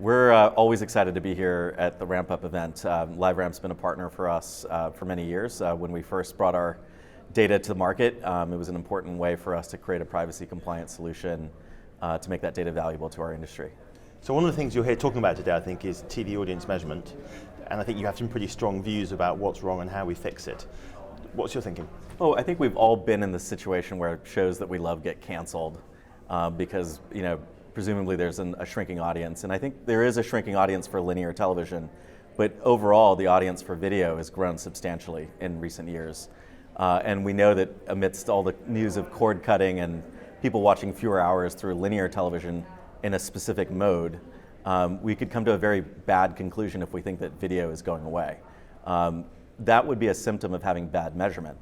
We're always excited to be here at the Ramp Up event. LiveRamp's been a partner for us for many years. When we first brought our data to the market, it was an important way for us to create a privacy compliant solution to make that data valuable to our industry. So one of the things you're here talking about today, I think, is TV audience measurement. And I think you have some pretty strong views about what's wrong and how we fix it. What's your thinking? Oh, I think we've all been in the situation where shows that we love get canceled because, presumably there's a shrinking audience. And I think there is a shrinking audience for linear television, but overall the audience for video has grown substantially in recent years. And we know that amidst all the news of cord cutting and people watching fewer hours through linear television in a specific mode, we could come to a very bad conclusion if we think that video is going away. That would be a symptom of having bad measurement.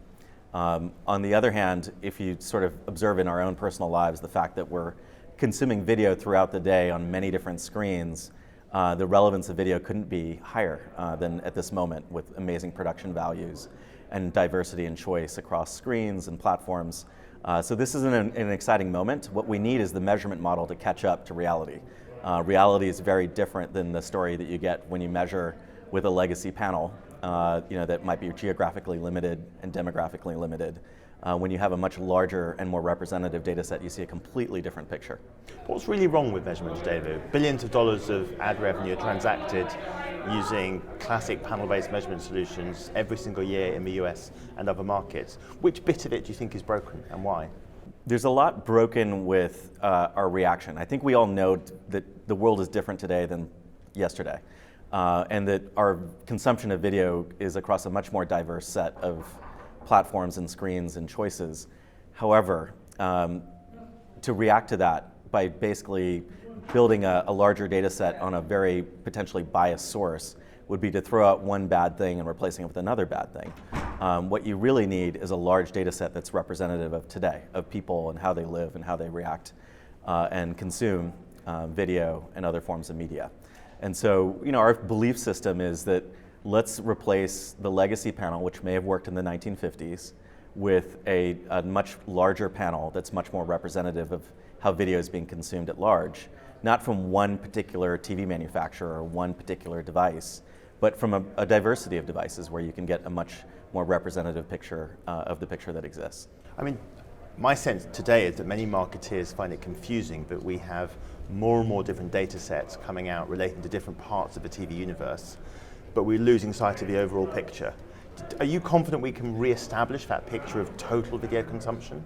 On the other hand, if you sort of observe in our own personal lives the fact that we're consuming video throughout the day on many different screens, the relevance of video couldn't be higher than at this moment, with amazing production values and diversity and choice across screens and platforms. So this is an exciting moment. What we need is the measurement model to catch up to reality. Reality is very different than the story that you get when you measure with a legacy panel that might be geographically limited and demographically limited. When you have a much larger and more representative data set, you see a completely different picture. What's really wrong with measurement today, though? Billions of dollars of ad revenue are transacted using classic panel-based measurement solutions every single year in the US and other markets. Which bit of it do you think is broken and why? There's a lot broken with our reaction. I think we all know that the world is different today than yesterday, and that our consumption of video is across a much more diverse set of platforms and screens and choices. However, to react to that by basically building a larger data set on a very potentially biased source would be to throw out one bad thing and replacing it with another bad thing. What you really need is a large data set that's representative of today, of people and how they live and how they react and consume video and other forms of media. And so, our belief system is that let's replace the legacy panel, which may have worked in the 1950s, with a much larger panel that's much more representative of how video is being consumed at large, not from one particular TV manufacturer or one particular device, but from a diversity of devices where you can get a much more representative picture of the picture that exists. I mean, my sense today is that many marketeers find it confusing that we have more and more different data sets coming out relating to different parts of the TV universe, but we're losing sight of the overall picture. Are you confident we can re-establish that picture of total video consumption?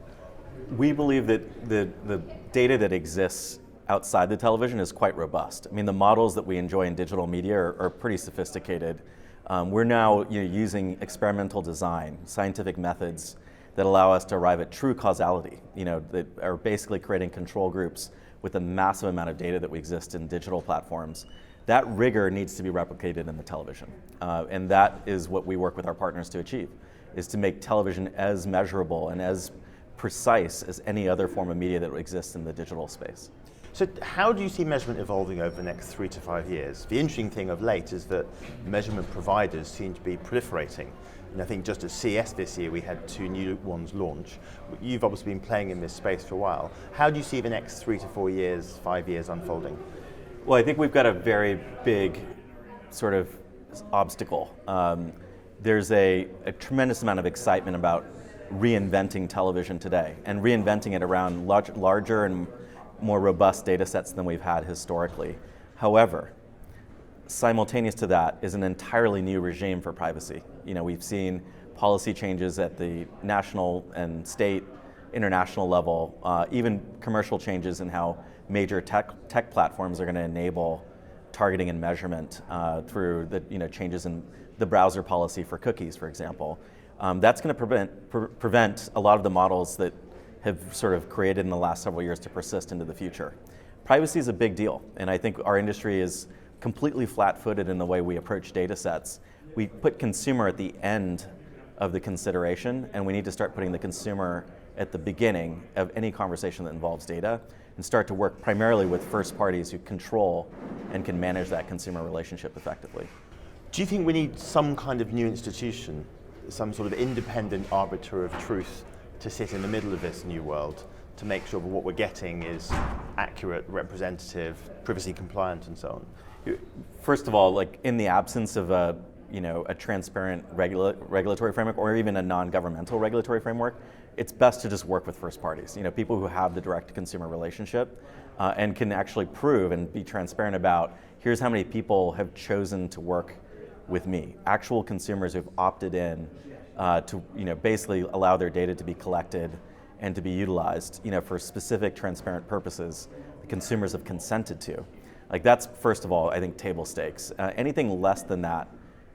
We believe that the data that exists outside the television is quite robust. I mean, the models that we enjoy in digital media are pretty sophisticated. We're now using experimental design, scientific methods that allow us to arrive at true causality, that are basically creating control groups with a massive amount of data that we exist in digital platforms. That rigor needs to be replicated in the television. And that is what we work with our partners to achieve, is to make television as measurable and as precise as any other form of media that exists in the digital space. So how do you see measurement evolving over the next 3 to 5 years? The interesting thing of late is that measurement providers seem to be proliferating. And I think just at CES this year, we had 2 new ones launch. You've obviously been playing in this space for a while. How do you see the next 3 to 4 years, 5 years unfolding? Well, I think we've got a very big sort of obstacle. There's a tremendous amount of excitement about reinventing television today and reinventing it around larger and more robust data sets than we've had historically. However, simultaneous to that is an entirely new regime for privacy. We've seen policy changes at the national and state, international level, even commercial changes in how major tech platforms are going to enable targeting and measurement through the changes in the browser policy for cookies, for example. That's going to prevent a lot of the models that have sort of created in the last several years to persist into the future. Privacy is a big deal, and I think our industry is completely flat-footed in the way we approach data sets. We put consumer at the end of the consideration, and we need to start putting the consumer at the beginning of any conversation that involves data and start to work primarily with first parties who control and can manage that consumer relationship effectively. Do you think we need some kind of new institution, some sort of independent arbiter of truth to sit in the middle of this new world to make sure that what we're getting is accurate, representative, privacy compliant, and so on? First of all, like in the absence of a transparent regulatory framework or even a non-governmental regulatory framework, it's best to just work with first parties. People who have the direct-to-consumer relationship and can actually prove and be transparent about, here's how many people have chosen to work with me. Actual consumers who've opted in to basically allow their data to be collected and to be utilized for specific transparent purposes the consumers have consented to. Like that's, first of all, I think table stakes. Anything less than that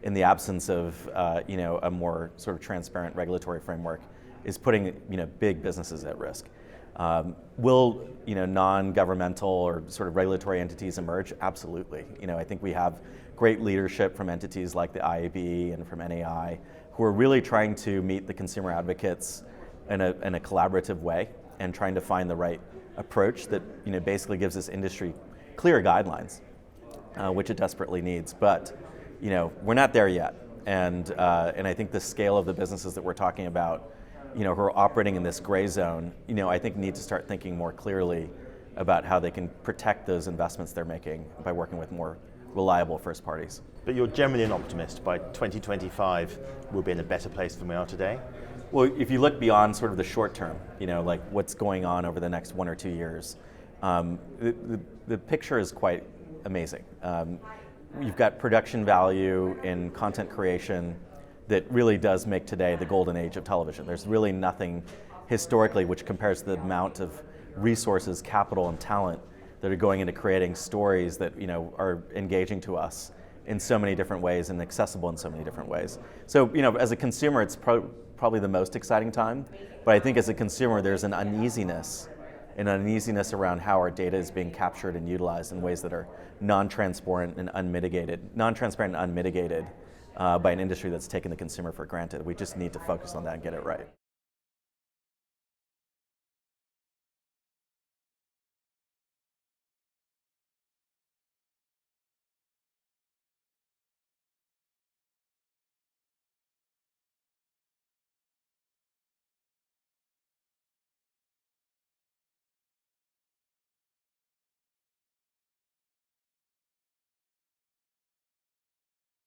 in the absence of a more sort of transparent regulatory framework is putting big businesses at risk. Will non-governmental or sort of regulatory entities emerge? Absolutely. I think we have great leadership from entities like the IAB and from NAI who are really trying to meet the consumer advocates in a collaborative way and trying to find the right approach that basically gives this industry clear guidelines, which it desperately needs. But we're not there yet, and I think the scale of the businesses that we're talking about, who are operating in this gray zone, I think need to start thinking more clearly about how they can protect those investments they're making by working with more reliable first parties. But you're generally an optimist. By 2025, we'll be in a better place than we are today? Well, if you look beyond sort of the short term, like what's going on over the next 1 or 2 years, the picture is quite amazing. You've got production value in content creation that really does make today the golden age of television. There's really nothing historically which compares to the amount of resources, capital, and talent that are going into creating stories that are engaging to us in so many different ways and accessible in so many different ways. So as a consumer, it's probably the most exciting time. But I think as a consumer, there's an uneasiness around how our data is being captured and utilized in ways that are non-transparent and unmitigated by an industry that's taken the consumer for granted. We just need to focus on that and get it right.